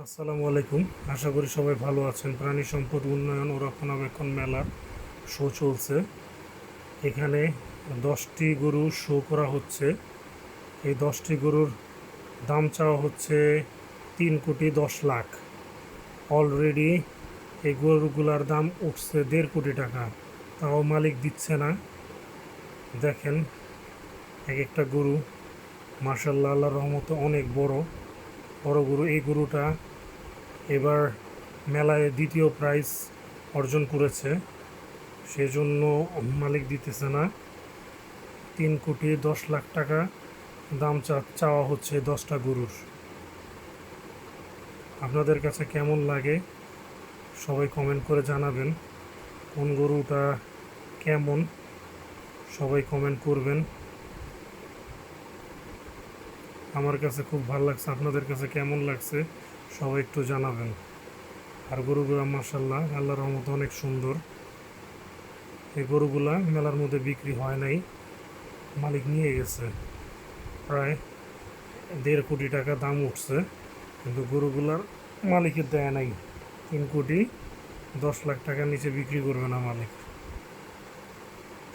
আসসালামু আলাইকুম। আশা করি সবাই ভালো আছেন। প্রাণী সম্পদ উন্নয়ন ও রক্ষণাবেক্ষণ মেলার শো চলছে। এখানে 10টি গরু শো করা হচ্ছে। এই 10টি গরুর দাম চাওয়া হচ্ছে 3,10,00,000। অলরেডি এই গরুগুলার দাম উঠছে 1.5 কোটি টাকা, তাও মালিক দিচ্ছে না। দেখেন এক একটা গরু মার্শাল্লাহ, আল্লাহর রহমতে অনেক বড় বড় গরু। এই গরুটা এবার মেলায় দ্বিতীয় প্রাইজ অর্জন করেছে, সেজন্য মালিক দিতেছে না। 3,10,00,000 টাকা দাম চাওয়া হচ্ছে 10টা গরুর। আপনাদের কাছে কেমন লাগে সবাই কমেন্ট করে জানাবেন। কোন গরুটা কেমন সবাই কমেন্ট করবেন। আমার কাছে খুব ভালো লাগছে, আপনাদের কাছে কেমন লাগছে সবাই একটু জানাবেন। আর গরুগুলা মার্শাল্লাহ আল্লাহর রহমতে অনেক সুন্দর। এই গরুগুলা মেলার মধ্যে বিক্রি হয় নাই, মালিক নিয়ে গেছে। প্রায় 1.5 কোটি টাকা দাম উঠছে, কিন্তু গরুগুলার মালিকের দেয় নাই। 3,10,00,000 টাকার নিচে বিক্রি করবে না মালিক।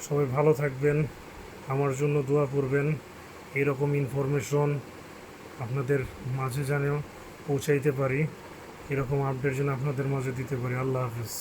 সবাই ভালো থাকবেন, আমার জন্য দোয়া করবেন। এরকম ইনফরমেশন আপনাদের মাঝে যেন পৌঁছাইতে পারি, এরকম আপডেট যেন আপনাদের মাঝে দিতে পারি। আল্লাহ হাফিজ।